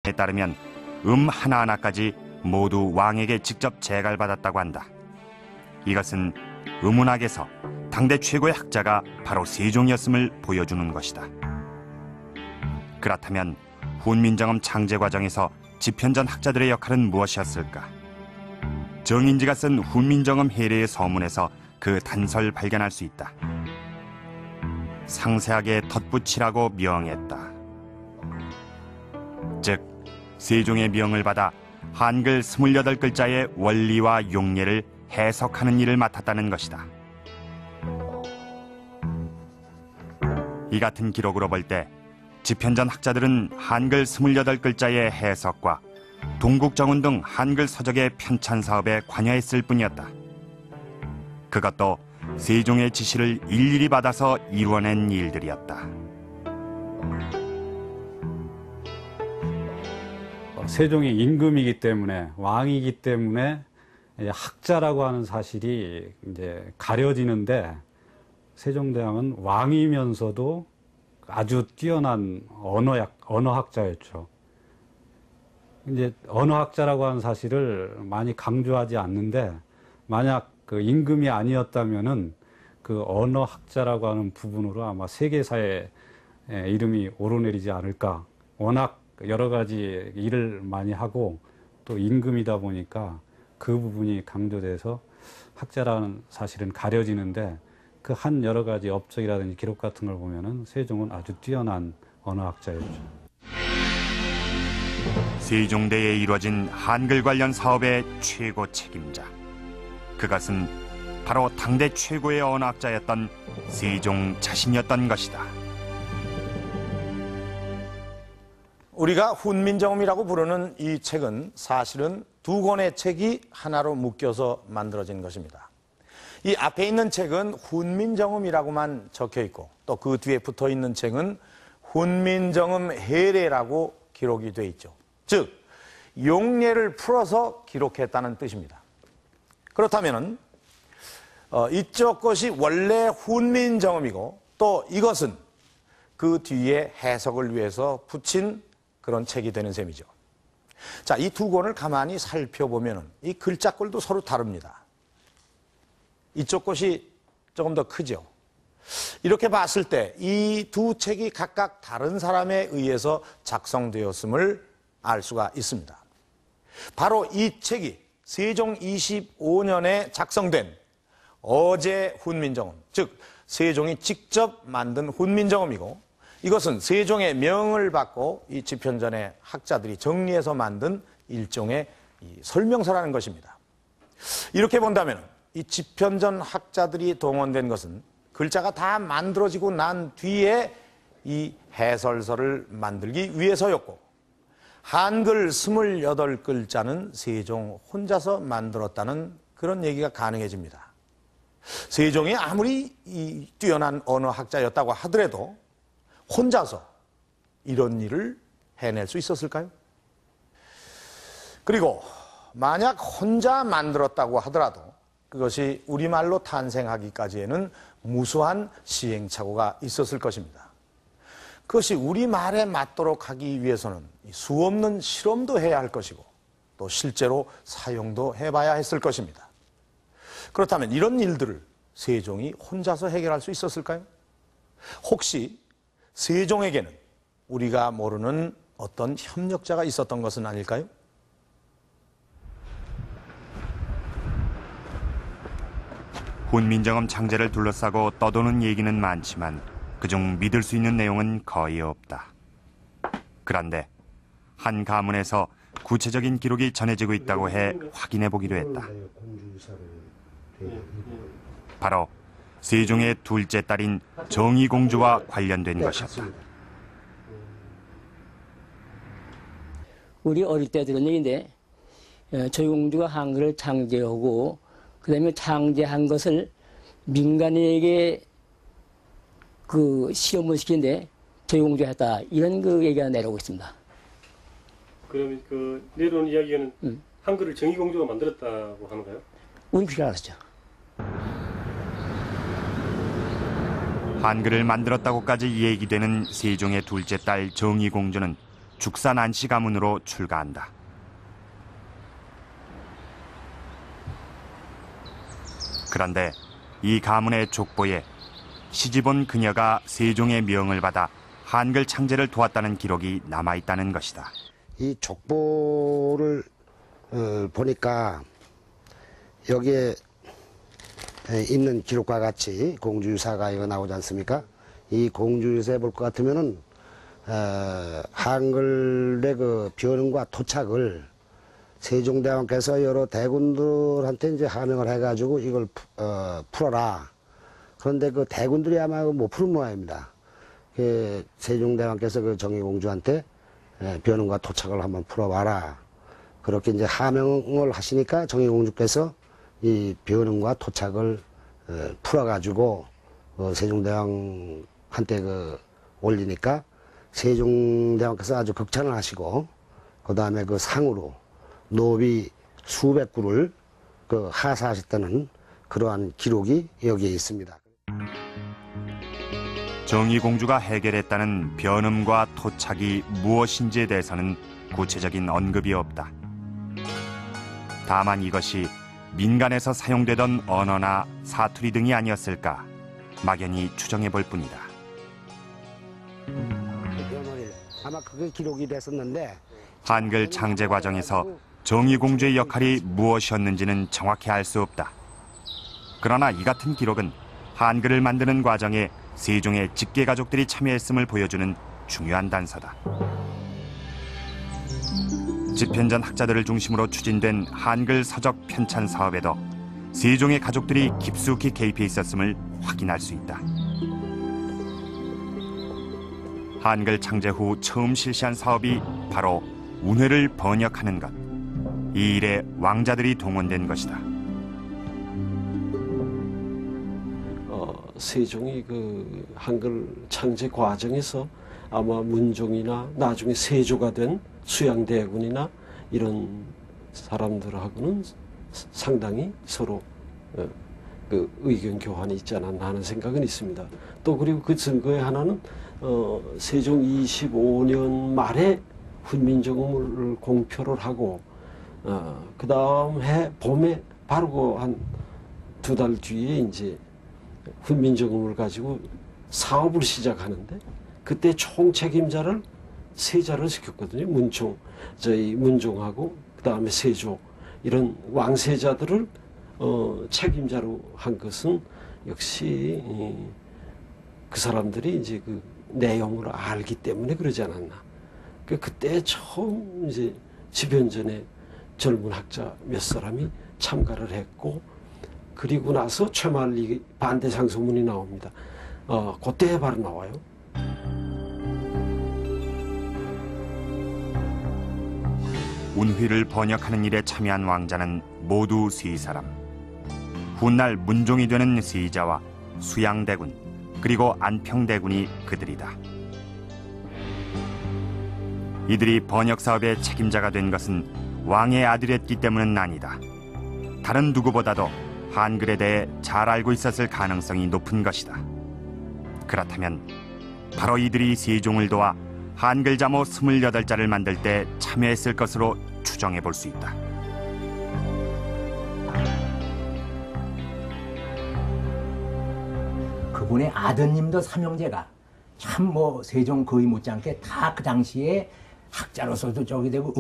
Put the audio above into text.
따르면 하나하나까지 모두 왕에게 직접 제갈받았다고 한다. 이것은 음운학에서 당대 최고의 학자가 바로 세종이었음을 보여주는 것이다. 그렇다면 훈민정음 창제 과정에서 집현전 학자들의 역할은 무엇이었을까? 정인지가 쓴 훈민정음 해례의 서문에서 그 단서를 발견할 수 있다. 상세하게 덧붙이라고 명했다. 즉, 세종의 명을 받아 한글 28글자의 원리와 용례를 해석하는 일을 맡았다는 것이다. 이 같은 기록으로 볼 때 집현전 학자들은 한글 28글자의 해석과 동국정운 등 한글 서적의 편찬 사업에 관여했을 뿐이었다. 그것도 세종의 지시를 일일이 받아서 이루어낸 일들이었다. 세종이 임금이기 때문에, 왕이기 때문에 학자라고 하는 사실이 이제 가려지는데, 세종대왕은 왕이면서도 아주 뛰어난 언어학자였죠. 이제 언어학자라고 하는 사실을 많이 강조하지 않는데, 만약 그 임금이 아니었다면은 그 언어학자라고 하는 부분으로 아마 세계사에 이름이 오르내리지 않을까. 워낙 여러 가지 일을 많이 하고 또 임금이다 보니까 그 부분이 강조돼서 학자라는 사실은 가려지는데, 그 한 여러 가지 업적이라든지 기록 같은 걸 보면은 세종은 아주 뛰어난 언어학자였죠. 세종대에 이루어진 한글 관련 사업의 최고 책임자. 그것은 바로 당대 최고의 언어학자였던 세종 자신이었던 것이다. 우리가 훈민정음이라고 부르는 이 책은 사실은 두 권의 책이 하나로 묶여서 만들어진 것입니다. 이 앞에 있는 책은 훈민정음이라고만 적혀 있고, 또 그 뒤에 붙어 있는 책은 훈민정음 해례라고 기록이 되어 있죠. 즉, 용례를 풀어서 기록했다는 뜻입니다. 그렇다면 이쪽 것이 원래 훈민정음이고, 또 이것은 그 뒤에 해석을 위해서 붙인 그런 책이 되는 셈이죠. 자, 이 두 권을 가만히 살펴보면 이 글자꼴도 서로 다릅니다. 이쪽 것이 조금 더 크죠. 이렇게 봤을 때 이 두 책이 각각 다른 사람에 의해서 작성되었음을 알 수가 있습니다. 바로 이 책이 세종 25년에 작성된 어제 훈민정음, 즉 세종이 직접 만든 훈민정음이고, 이것은 세종의 명을 받고 이 집현전의 학자들이 정리해서 만든 일종의 설명서라는 것입니다. 이렇게 본다면 이 집현전 학자들이 동원된 것은 글자가 다 만들어지고 난 뒤에 이 해설서를 만들기 위해서였고, 한글 28글자는 세종 혼자서 만들었다는 그런 얘기가 가능해집니다. 세종이 아무리 뛰어난 언어학자였다고 하더라도 혼자서 이런 일을 해낼 수 있었을까요? 그리고 만약 혼자 만들었다고 하더라도 그것이 우리말로 탄생하기까지에는 무수한 시행착오가 있었을 것입니다. 그것이 우리말에 맞도록 하기 위해서는 수없는 실험도 해야 할 것이고, 또 실제로 사용도 해봐야 했을 것입니다. 그렇다면 이런 일들을 세종이 혼자서 해결할 수 있었을까요? 혹시 세종에게는 우리가 모르는 어떤 협력자가 있었던 것은 아닐까요? 훈민정음 창제를 둘러싸고 떠도는 얘기는 많지만 그중 믿을 수 있는 내용은 거의 없다. 그런데 한 가문에서 구체적인 기록이 전해지고 있다고 해 확인해 보기로 했다. 바로 세종의 둘째 딸인 정의공주와 관련된 것이었다. 우리 어릴 때 들은 얘기인데, 정의공주가 한글을 창제하고 그다음에 창제한 것을 민간인에게 그 시험을 시키는데 정의공주가 했다, 이런 그 얘기가 내려오고 있습니다. 그러면 그 내려오는 이야기는 한글을 정의공주가 만들었다고 하는가요? 우리 그렇게 알았죠. 한글을 만들었다고까지 얘기되는 세종의 둘째 딸 정의공주는 죽산 안씨 가문으로 출가한다. 그런데 이 가문의 족보에 시집온 그녀가 세종의 명을 받아 한글 창제를 도왔다는 기록이 남아있다는 것이다. 이 족보를 보니까 여기에 있는 기록과 같이 공주유사가 이거 나오지 않습니까? 이 공주유사에 볼 것 같으면은 한글의 그 변음과 토착을 세종대왕께서 여러 대군들한테 이제 하명을 해가지고 이걸 풀어라. 그런데 그 대군들이 아마 못 푸는 모양입니다. 그 세종대왕께서 그 정의공주한테 변음과 토착을 한번 풀어봐라. 그렇게 이제 하명을 하시니까 정의공주께서 이 변음과 토착을 풀어가지고 세종대왕한테 올리니까 세종대왕께서 아주 극찬을 하시고 그 다음에 그 상으로 노비 수백 구를 하사하셨다는 그러한 기록이 여기에 있습니다. 정의공주가 해결했다는 변음과 토착이 무엇인지에 대해서는 구체적인 언급이 없다. 다만 이것이 민간에서 사용되던 언어나 사투리 등이 아니었을까 막연히 추정해볼 뿐이다. 아마 그게 기록이 됐었는데 한글 창제 과정에서 정의공주의 역할이 무엇이었는지는 정확히 알 수 없다. 그러나 이 같은 기록은 한글을 만드는 과정에 세종의 직계 가족들이 참여했음을 보여주는 중요한 단서다. 집현전 학자들을 중심으로 추진된 한글 서적 편찬 사업에도 세종의 가족들이 깊숙이 개입해 있었음을 확인할 수 있다. 한글 창제 후 처음 실시한 사업이 바로 운회를 번역하는 것. 이 일에 왕자들이 동원된 것이다. 세종이 그 한글 창제 과정에서 아마 문종이나 나중에 세조가 된 수양대군이나 이런 사람들하고는 상당히 서로 그 의견 교환이 있지 않았나 하는 생각은 있습니다. 또 그리고 그 증거의 하나는 세종 25년 말에 훈민정음을 공표를 하고 그 다음 해 봄에 바로 한 2달 뒤에 이제 훈민정음을 가지고 사업을 시작하는데 그때 총책임자를 세자를 시켰거든요. 문종하고 그 다음에 세조 이런 왕세자들을 책임자로 한 것은 역시 그 사람들이 이제 그 내용을 알기 때문에 그러지 않았나. 그때 처음 이제 집현전에 젊은 학자 몇 사람이 참가를 했고 그리고 나서 최만리 반대 상소문이 나옵니다. 그때 바로 나와요. 운휘를 번역하는 일에 참여한 왕자는 모두 세사람. 훗날 문종이 되는 세자와 수양대군 그리고 안평대군이 그들이다. 이들이 번역 사업의 책임자가 된 것은 왕의 아들이었기 때문은 아니다. 다른 누구보다도 한글에 대해 잘 알고 있었을 가능성이 높은 것이다. 그렇다면 바로 이들이 세종을 도와 한글 자모 28자를 만들 때 참여했을 것으로 추정해 볼 수 있다. 그분의 아드님도 삼형제가 참 세종 거의 못지않게 다 그 당시에 학자로서도 저기 되고